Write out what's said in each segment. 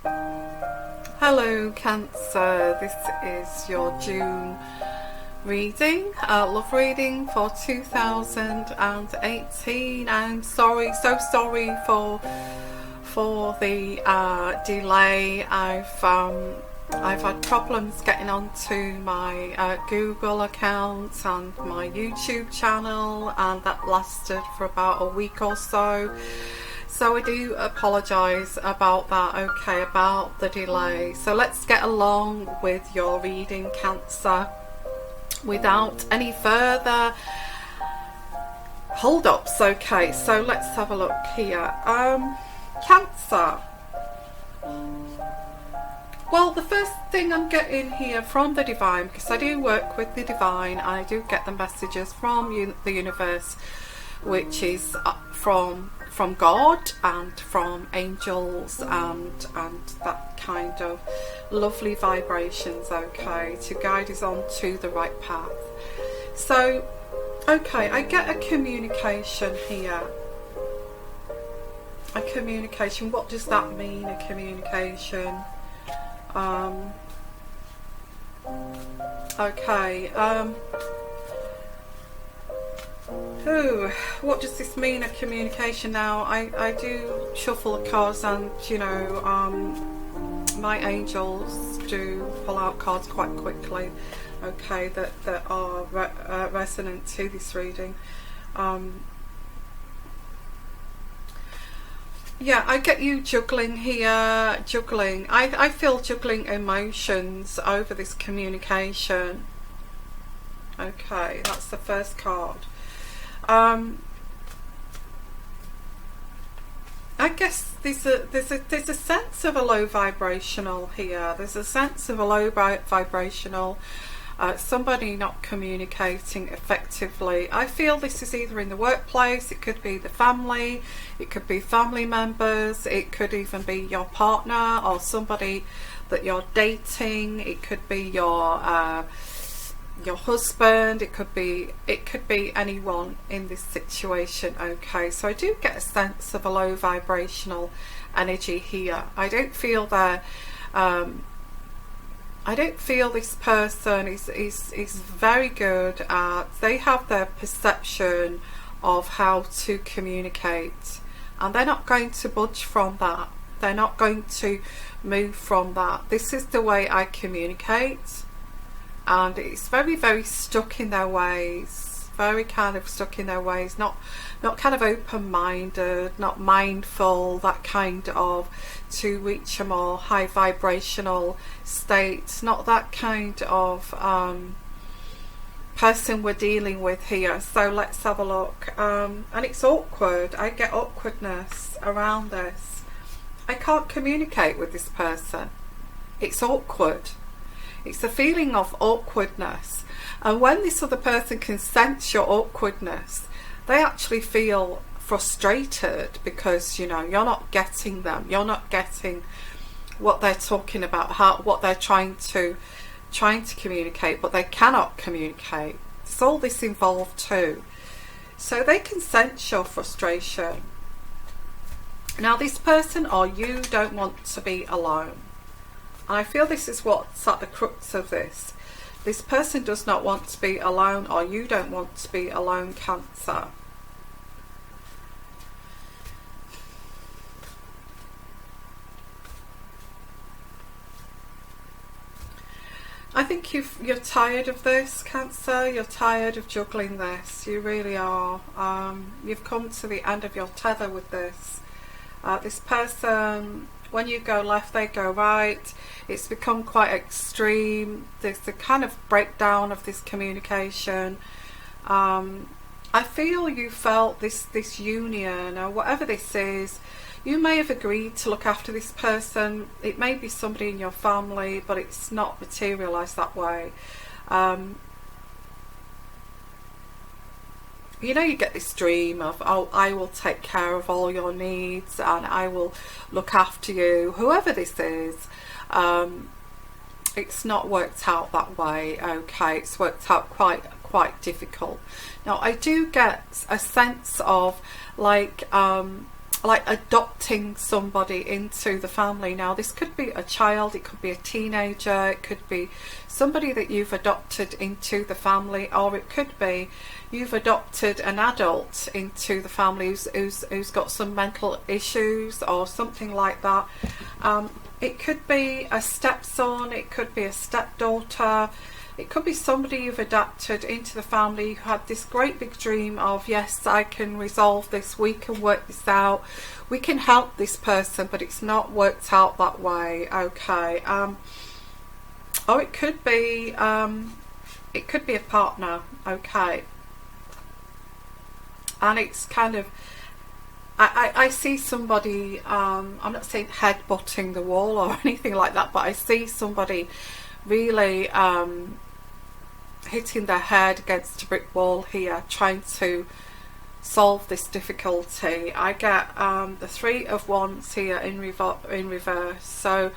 Hello Cancer, this is your June reading, love reading for 2018. I'm sorry, so sorry for the delay. I've had problems getting onto my Google account and my YouTube channel, and that lasted for about a week or so. So I do apologise about that, okay, about the delay. So let's get along with your reading, Cancer, without any further hold-ups. Okay, so let's have a look here. Cancer. Well, the first thing I'm getting here from the Divine, because I do work with the Divine, I do get the messages from the universe, which is from God and from angels and that kind of lovely vibrations, okay, to guide us on to the right path. So, okay, I get a communication here. A communication, what does that mean, a communication? Okay, what does this mean, a communication? Now I do shuffle the cards, and you know, my angels do pull out cards quite quickly, okay, that are resonant to this reading. Yeah, I get you juggling here, juggling. I feel juggling emotions over this communication. Okay, that's the first card. I guess there's a sense of a low vibrational here. There's a sense of a low vibrational, somebody not communicating effectively. I feel this is either in the workplace, it could be the family, it could be family members, it could even be your partner or somebody that you're dating, it could be your husband, it could be anyone in this situation, okay. So I do get a sense of a low vibrational energy here. I don't feel that I don't feel this person is very good at, they have their perception of how to communicate, and they're not going to budge from that. They're not going to move from that. This is the way I communicate, and it's very, very stuck in their ways, very kind of stuck in their ways, not kind of open-minded, not mindful, that kind of, to reach a more high vibrational state, not that kind of person we're dealing with here. So let's have a look. And it's awkward. I get awkwardness around this. I can't communicate with this person. It's awkward. It's a feeling of awkwardness, and when this other person can sense your awkwardness, they actually feel frustrated because, you know, you're not getting them, you're not getting what they're talking about, what they're trying to communicate, but they cannot communicate. There's all this involved too, so they can sense your frustration. Now this person or you don't want to be alone. I feel this is what's at the crux of this. This person does not want to be alone, or you don't want to be alone, Cancer. I think you're tired of this, Cancer. You're tired of juggling this. You really are. You've come to the end of your tether with this. This person, when you go left, they go right. It's become quite extreme. There's the kind of breakdown of this communication. I feel you felt this union, or whatever this is. You may have agreed to look after this person. It may be somebody in your family, but it's not materialised that way. You know, you get this dream of, oh, I will take care of all your needs and I will look after you. Whoever this is, it's not worked out that way, okay. It's worked out quite difficult. Now I do get a sense of like like adopting somebody into the family. Now this could be a child, it could be a teenager, it could be somebody that you've adopted into the family, or it could be you've adopted an adult into the family who's got some mental issues or something like that. It could be a stepson, it could be a stepdaughter, it could be somebody you've adopted into the family who had this great big dream of, yes, I can resolve this, we can work this out, we can help this person, but it's not worked out that way. Okay. Or it could be a partner. Okay. And it's kind of, I see somebody, I'm not saying head-butting the wall or anything like that, but I see somebody really hitting their head against a brick wall here, trying to solve this difficulty. I get the Three of Wands here in reverse. So,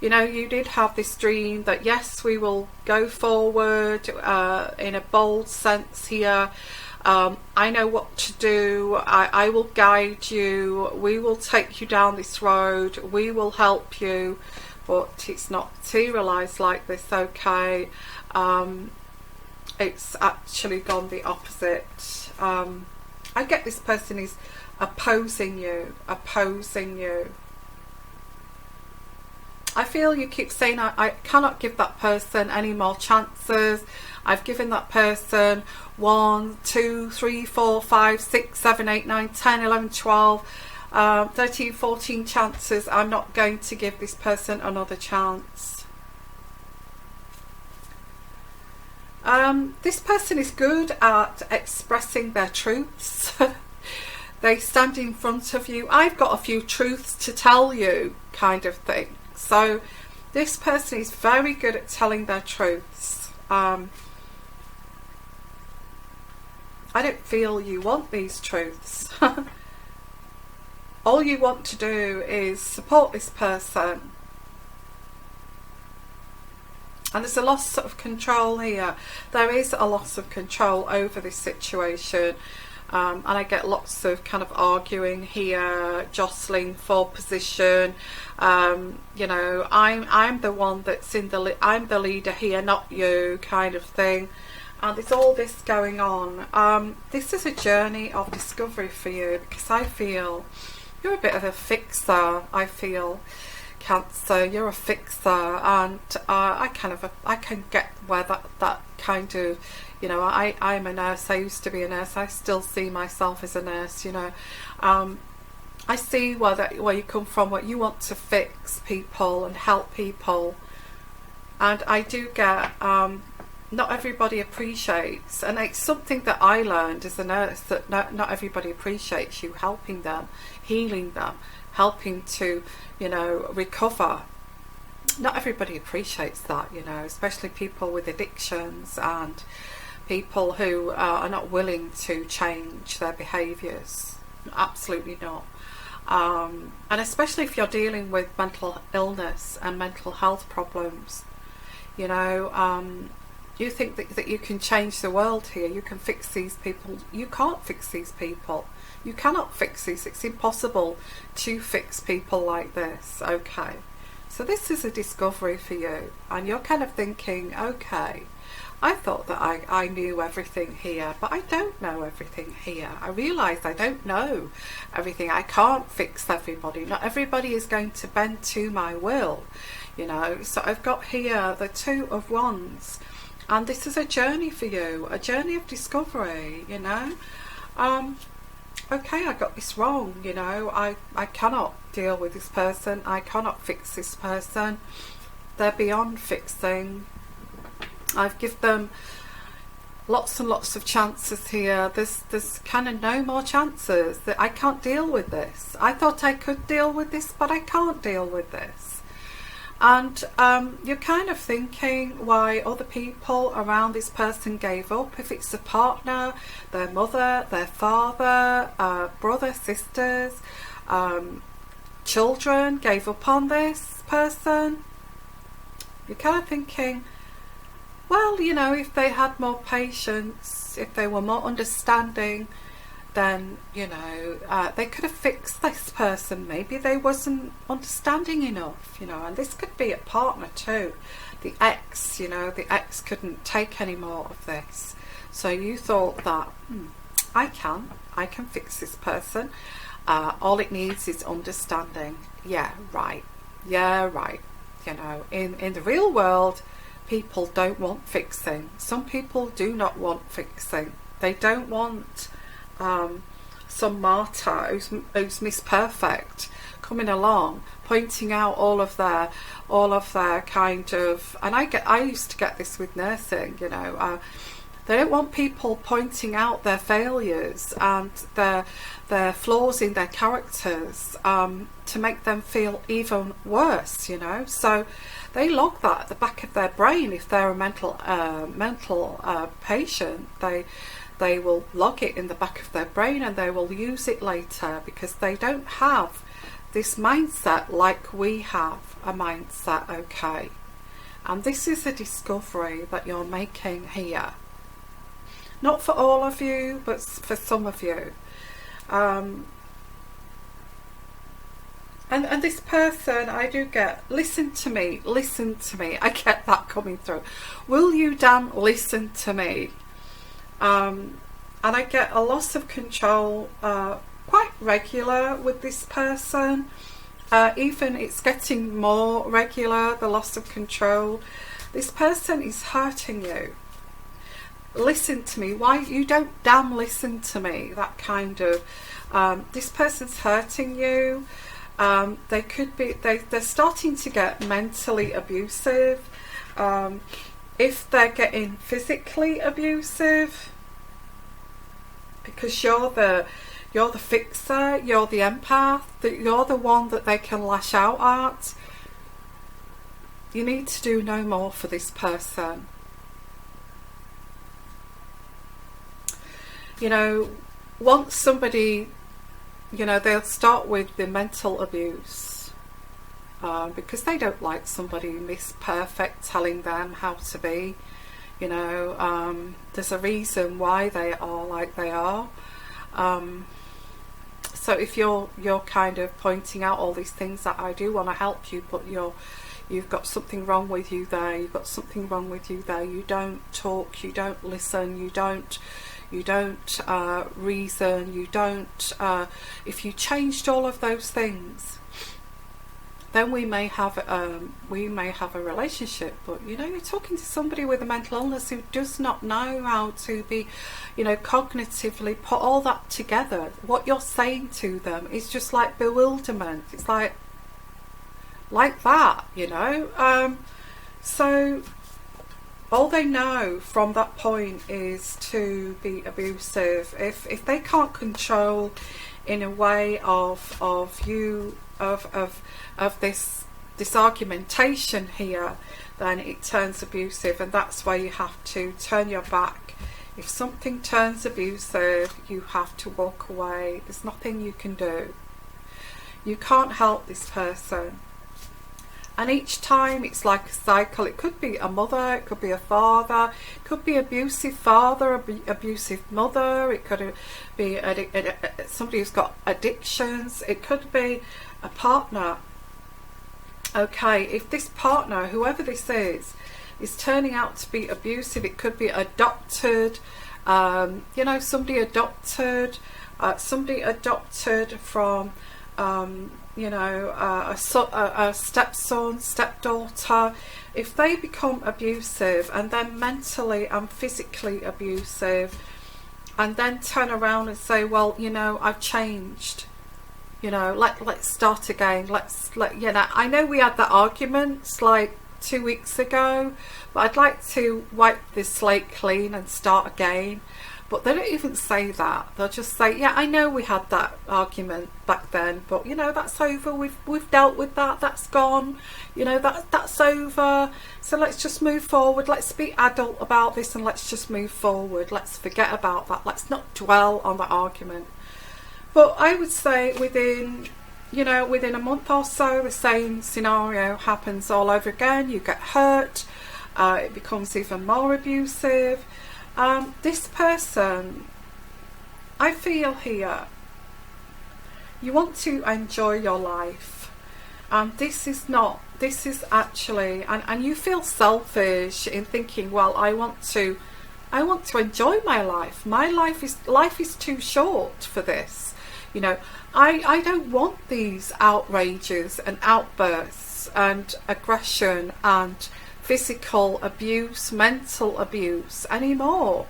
you know, you did have this dream that, yes, we will go forward in a bold sense here. I know what to do. I will guide you. We will take you down this road. We will help you. But it's not materialised like this. Okay. It's actually gone the opposite. I get this person is opposing you. I feel you keep saying, I cannot give that person any more chances. I've given that person 1, 2, 3, 4, 5, 6, 7, 8, 9, 10, 11, 12, 13, 14 chances. I'm not going to give this person another chance. This person is good at expressing their truths. They stand in front of you. I've got a few truths to tell you, kind of thing. So this person is very good at telling their truths. I don't feel you want these truths. All you want to do is support this person. And there's a loss of control here. There is a loss of control over this situation. And I get lots of kind of arguing here, jostling for position. You know, I'm the one that's I'm the leader here, not you, kind of thing. And there's all this going on. This is a journey of discovery for you, because I feel you're a bit of a fixer. I feel, Cancer, you're a fixer, and I can get where that kind of, you know, I'm a nurse. I used to be a nurse. I still see myself as a nurse. You know, I see where you come from. What you want to fix people and help people, and I do get. Not everybody appreciates, and it's something that I learned as a nurse, that not everybody appreciates you helping them, healing them, helping to, you know, recover. Not everybody appreciates that, you know, especially people with addictions and people who are not willing to change their behaviours. Absolutely not. And especially if you're dealing with mental illness and mental health problems, you know, you think that you can change the world here, you can fix these people. You can't fix these people. You cannot fix these. It's impossible to fix people like this. Okay, so this is a discovery for you, and you're kind of thinking, okay, I thought that I knew everything here, but I don't know everything here. I realise I don't know everything. I can't fix everybody. Not everybody is going to bend to my will, you know. So I've got here the Two of Wands. And this is a journey for you, a journey of discovery, you know. Okay, I got this wrong, you know. I cannot deal with this person. I cannot fix this person. They're beyond fixing. I've given them lots and lots of chances here. There's kind of no more chances. That I can't deal with this. I thought I could deal with this, but I can't deal with this. And you're kind of thinking why other people around this person gave up. If it's a partner, their mother, their father, brother, sisters, children gave up on this person. You're kind of thinking, well, you know, if they had more patience, if they were more understanding, then, you know, they could have fixed this person. Maybe they wasn't understanding enough, you know, and this could be a partner too. The ex, you know, the ex couldn't take any more of this. So you thought that, I can fix this person. All it needs is understanding. Yeah, right. You know, in the real world, people don't want fixing. Some people do not want fixing. They don't want some martyr who's Miss Perfect coming along, pointing out all of their kind of, and I used to get this with nursing, you know, they don't want people pointing out their failures and their flaws in their characters to make them feel even worse, you know. So they log that at the back of their brain. If they're a mental patient, they will log it in the back of their brain, and they will use it later, because they don't have this mindset like we have a mindset, okay? And this is a discovery that you're making here. Not for all of you, but for some of you. And this person, I do get, listen to me. I get that coming through. Will you damn listen to me? And I get a loss of control quite regular with this person. Even it's getting more regular, the loss of control. This person is hurting you. Listen to me. Why you don't damn listen to me? That kind of, this person's hurting you. They could be, they're starting to get mentally abusive. If they're getting physically abusive, because you're the fixer, you're the empath, you're the one that they can lash out at. You need to do no more for this person. You know, once somebody, you know, they'll start with the mental abuse because they don't like somebody Miss Perfect telling them how to be. You know, there's a reason why they are like they are. So if you're kind of pointing out all these things that I do want to help you, but you've got something wrong with you there, you've got something wrong with you there, you don't talk, you don't listen, you don't reason, you don't, if you changed all of those things, then we may have a relationship. But you know, you're talking to somebody with a mental illness who does not know how to be, you know, cognitively put all that together. What you're saying to them is just like bewilderment. It's like that, you know. So all they know from that point is to be abusive. If they can't control in a way of this argumentation here, then it turns abusive, and that's why you have to turn your back. If something turns abusive, you have to walk away. There's nothing you can do. You can't help this person. And each time it's like a cycle. It could be a mother, it could be a father, it could be abusive father, abusive mother, it could be somebody who's got addictions, it could be a partner. Okay, if this partner, whoever this is turning out to be abusive, it could be adopted, you know, somebody adopted from you know, a stepson, stepdaughter. If they become abusive and then mentally and physically abusive, and then turn around and say, well, you know, I've changed, you know, let's start again, you know, I know we had that argument like 2 weeks ago, but I'd like to wipe this slate clean and start again. But they don't even say that. They'll just say, yeah, I know we had that argument back then, but you know, that's over, we've dealt with that, that's gone, you know, that's over, so let's just move forward, let's be adult about this and let's just move forward, let's forget about that, let's not dwell on the argument. But I would say within a month or so, the same scenario happens all over again. You get hurt, it becomes even more abusive. This person, I feel here you want to enjoy your life, and this is actually, and you feel selfish in thinking, well, I want to enjoy my life. Life is too short for this. You know, I don't want these outrages and outbursts and aggression and physical abuse, mental abuse anymore.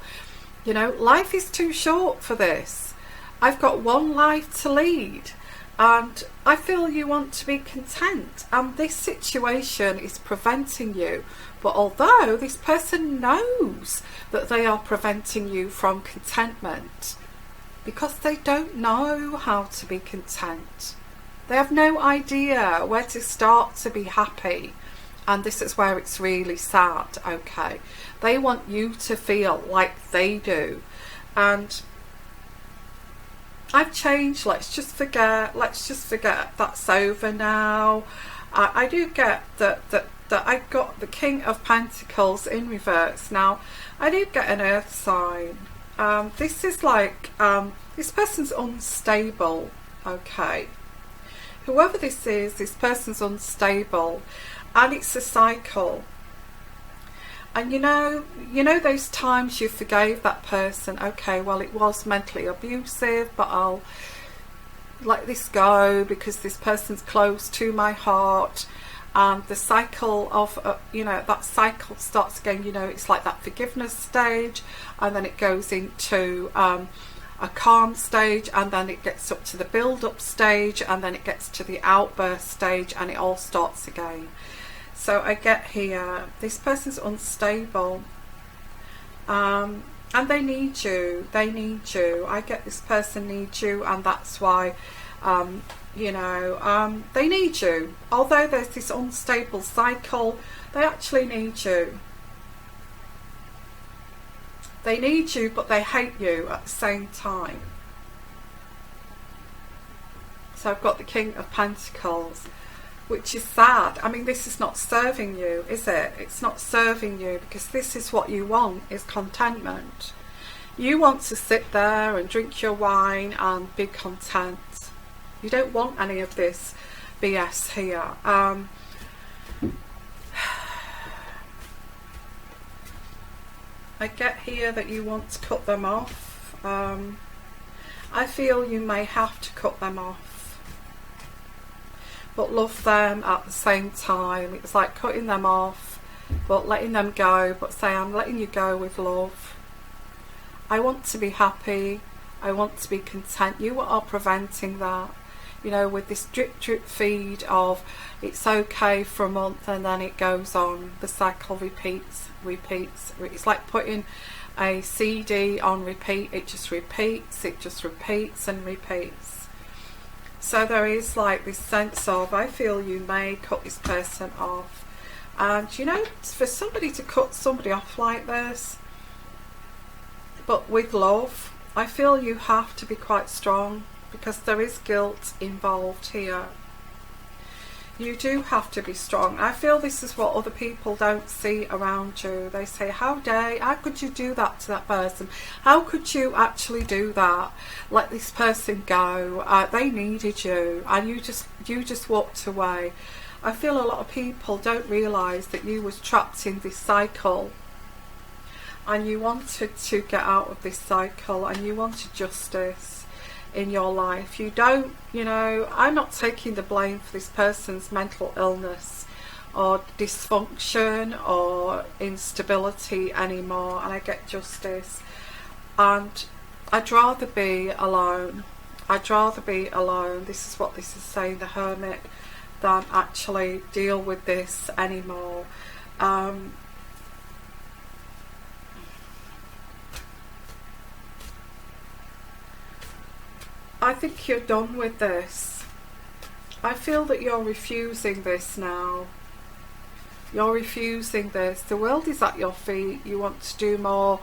You know, life is too short for this. I've got one life to lead, and I feel you want to be content, and this situation is preventing you. But although this person knows that they are preventing you from contentment, because they don't know how to be content. They have no idea where to start to be happy. And this is where it's really sad, okay? They want you to feel like they do. And I've changed. Let's just forget. That's over now. I do get that I got the King of Pentacles in reverse. Now, I do get an earth sign. This is like, this person's unstable, okay? Whoever this person's unstable, and it's a cycle. And you know those times you forgave that person, okay, well, it was mentally abusive, but I'll let this go because this person's close to my heart. And the cycle of, that cycle starts again. You know, it's like that forgiveness stage, and then it goes into a calm stage, and then it gets up to the build-up stage, and then it gets to the outburst stage, and it all starts again. So I get here, this person's unstable, and they need you. I get this person needs you, and that's why, they need you. Although there's this unstable cycle, they actually need you. They need you, but they hate you at the same time. So I've got the King of Pentacles, which is sad. I mean, this is not serving you, is it? It's not serving you, because this is what you want, is contentment. You want to sit there and drink your wine and be content. You don't want any of this BS here. I get here that you want to cut them off. I feel you may have to cut them off, but love them at the same time. It's like cutting them off, but letting them go, but say, I'm letting you go with love. I want to be happy. I want to be content. You are preventing that. You know, with this drip feed of it's okay for a month and then it goes on. The cycle repeats. It's like putting a CD on repeat. It just repeats and repeats. So there is like this sense of, I feel you may cut this person off. And you know, for somebody to cut somebody off like this, but with love, I feel you have to be quite strong, because there is guilt involved here. You do have to be strong. I feel this is what other people don't see around you. They say, how could you do that to that person? How could you actually do that? Let this person go. They needed you, and you just walked away. I feel a lot of people don't realise that you was trapped in this cycle, and you wanted to get out of this cycle, and you wanted justice in your life. You don't, I'm not taking the blame for this person's mental illness or dysfunction or instability anymore, and I get justice. And I'd rather be alone. This is what this is saying, the Hermit, than actually deal with this anymore. I think you're done with this. I feel that you're refusing this now. You're refusing this. The world is at your feet. You want to do more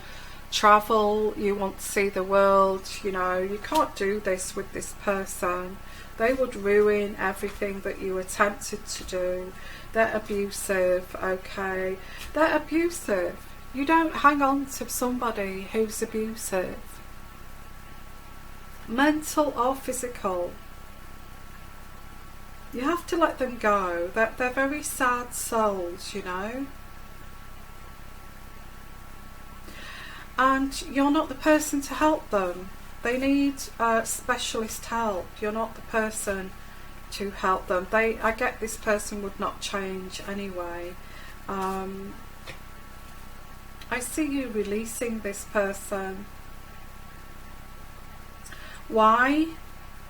travel. You want to see the world. You can't do this with this person. They would ruin everything that you attempted to do. They're abusive, okay? They're abusive. You don't hang on to somebody who's abusive. mental or physical. You have to let them go. They're very sad souls, you know. And you're not the person to help them. They need specialist help. You're not the person to help them. I get this person would not change anyway. I see you releasing this person. Why?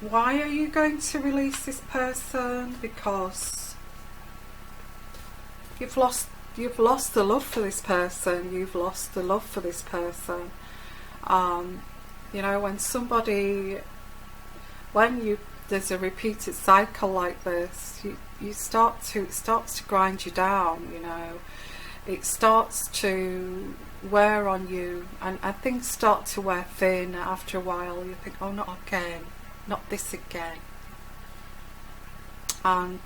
Why are you going to release this person? Because you've lost the love for this person. You've lost the love for this person. You know, when there's a repeated cycle like this, it starts to grind you down, you know. It starts to wear on you, and things start to wear thin after a while. You think, oh, not again, not this again. And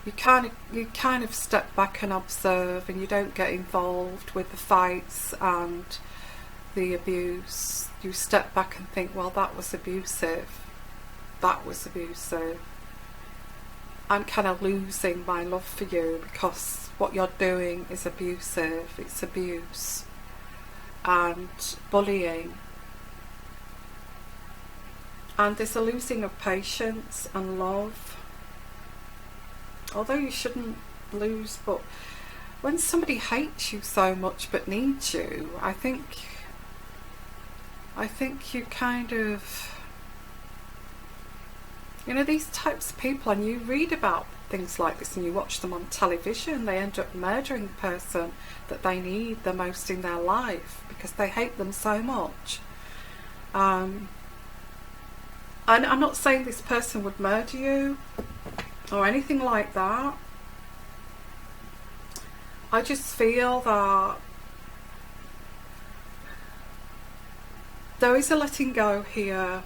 you kind of step back and observe, and you don't get involved with the fights and the abuse. You step back and think, well, that was abusive. That was abusive. I'm kind of losing my love for you because what you're doing is abusive. It's abuse and bullying. And there's a losing of patience and love. Although you shouldn't lose, but when somebody hates you so much but needs you, I think you kind of, you know, these types of people, and you read about things like this and you watch them on television, they end up murdering the person that they need the most in their life because they hate them so much. And I'm not saying this person would murder you or anything like that. I just feel that there is a letting go here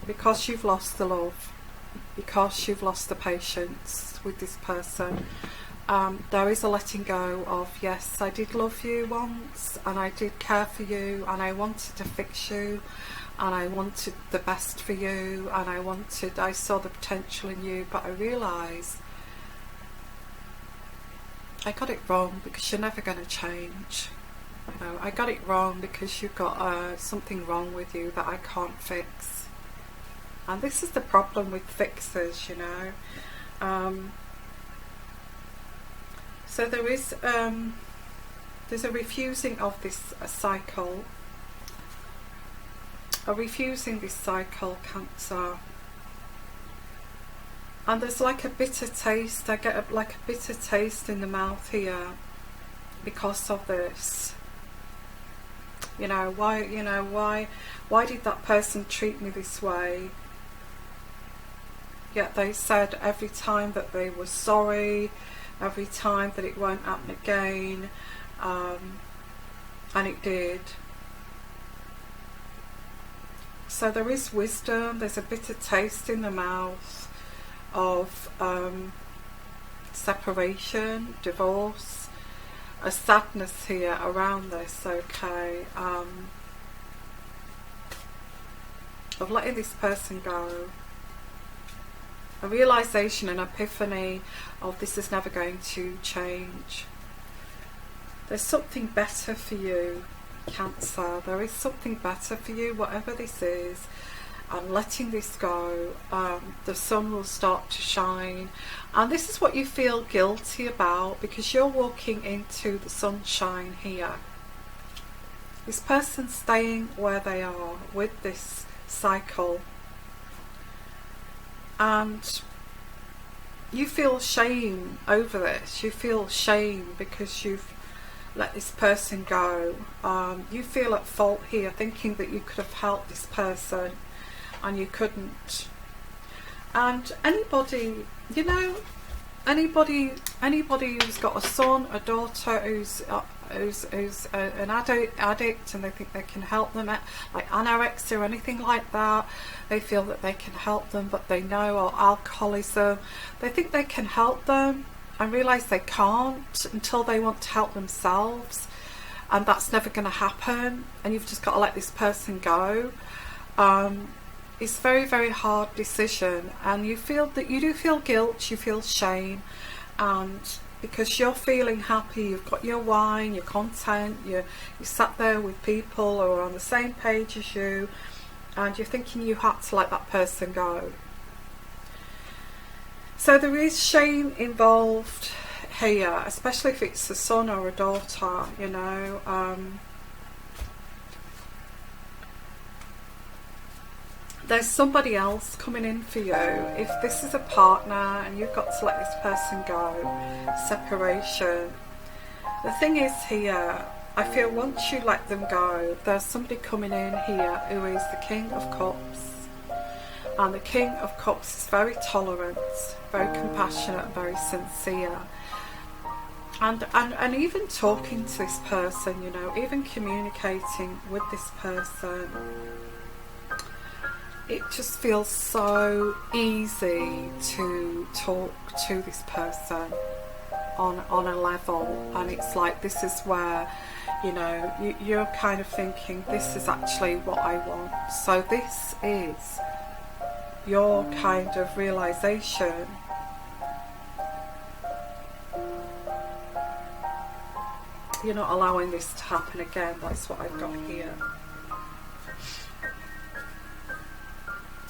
because you've lost the love, because you've lost the patience with this person. There is a letting go of, yes, I did love you once and I did care for you and I wanted to fix you and I wanted the best for you and I saw the potential in you, but I realised I got it wrong because you're never going to change. You know, I got it wrong because you've got something wrong with you that I can't fix. And this is the problem with fixers, you know. So there is there's a refusing of this cycle. A refusing this cycle, Cancer. And there's like a bitter taste. I get like a bitter taste in the mouth here because of this. You know, why did that person treat me this way? Yet they said every time that they were sorry, every time that it won't happen again, and it did. So there is wisdom, there's a bitter taste in the mouth of separation, divorce, a sadness here around this, okay, of letting this person go. A realisation, an epiphany of this is never going to change. There's something better for you, Cancer. There is something better for you, whatever this is. And letting this go, the sun will start to shine. And this is what you feel guilty about because you're walking into the sunshine here. This person's staying where they are with this cycle. And you feel shame over this. You feel shame because you've let this person go. You feel at fault here, thinking that you could have helped this person and you couldn't. And anybody, you know, anybody who's got a son, a daughter who's an addict and they think they can help them, like anorexia or anything like that, they feel that they can help them, but they know, or alcoholism, they think they can help them and realise they can't until they want to help themselves, and that's never going to happen, and you've just got to let this person go. It's a very, very hard decision, and you do feel guilt, you feel shame, and because you're feeling happy, you've got your wine, you're content, you sat there with people who are on the same page as you, and you're thinking you had to let that person go. So there is shame involved here, especially if it's a son or a daughter, you know. There's somebody else coming in for you. If this is a partner and you've got to let this person go, separation. The thing is here, I feel once you let them go, there's somebody coming in here who is the King of Cups. And the King of Cups is very tolerant, very compassionate, and very sincere. And even talking to this person, you know, even communicating with this person, it just feels so easy to talk to this person on a level, and it's like, this is where, you know, you're kind of thinking, this is actually what I want. So this is your kind of realization. You're not allowing this to happen again. That's what I've got here.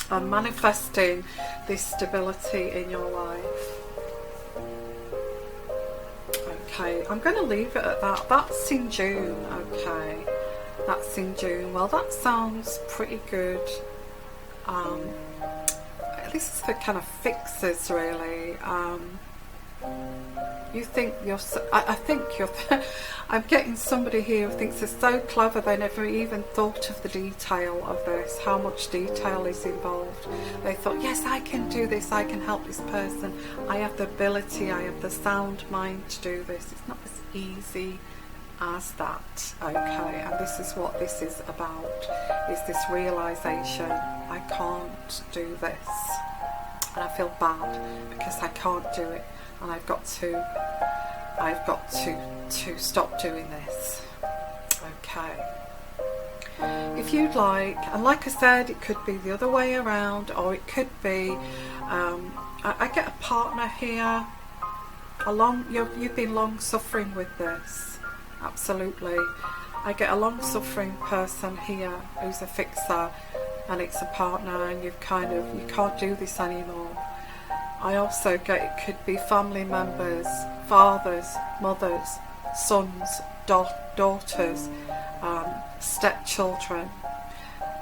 I'm manifesting this stability in your life. Okay, I'm going to leave it at that. That's in June. Okay, that's in June. Well, that sounds pretty good. This is for kind of fixers, really. You think you're I think you're I'm getting somebody here who thinks they're so clever they never even thought of the detail of this, how much detail is involved. They thought, yes, I can do this, I can help this person, I have the ability, I have the sound mind to do this. It's not as easy as that. Okay, and this is what this is about, is this realization, I can't do this, and I feel bad because I can't do it. And I've got to stop doing this. Okay. If you'd like, and like I said, it could be the other way around, or it could be, I get a partner here. You've been long suffering with this. Absolutely. I get a long suffering person here who's a fixer, and it's a partner, and you can't do this anymore. I also get, it could be family members, fathers, mothers, sons, daughters, stepchildren,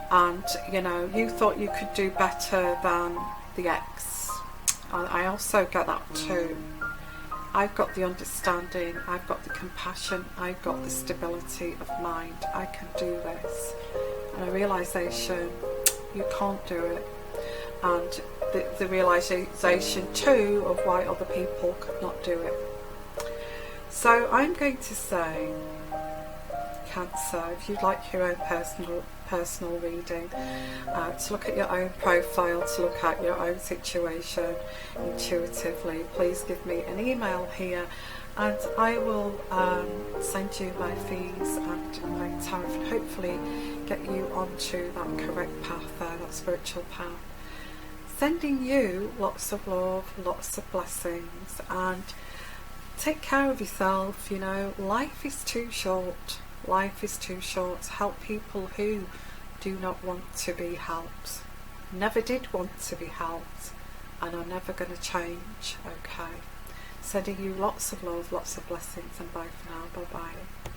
and you know, you thought you could do better than the ex. I also get that too. I've got the understanding, I've got the compassion, I've got the stability of mind, I can do this. And a realisation, you can't do it. And the realisation too of why other people could not do it. So I'm going to say, Cancer, if you'd like your own personal reading, to look at your own profile, to look at your own situation intuitively, please give me an email here, and I will send you my fees and my tariff, and hopefully get you onto that correct path there, that spiritual path. Sending you lots of love, lots of blessings, and take care of yourself. You know, life is too short. Life is too short to help people who do not want to be helped. Never did want to be helped, and are never going to change. Okay. Sending you lots of love, lots of blessings, and bye for now. Bye bye.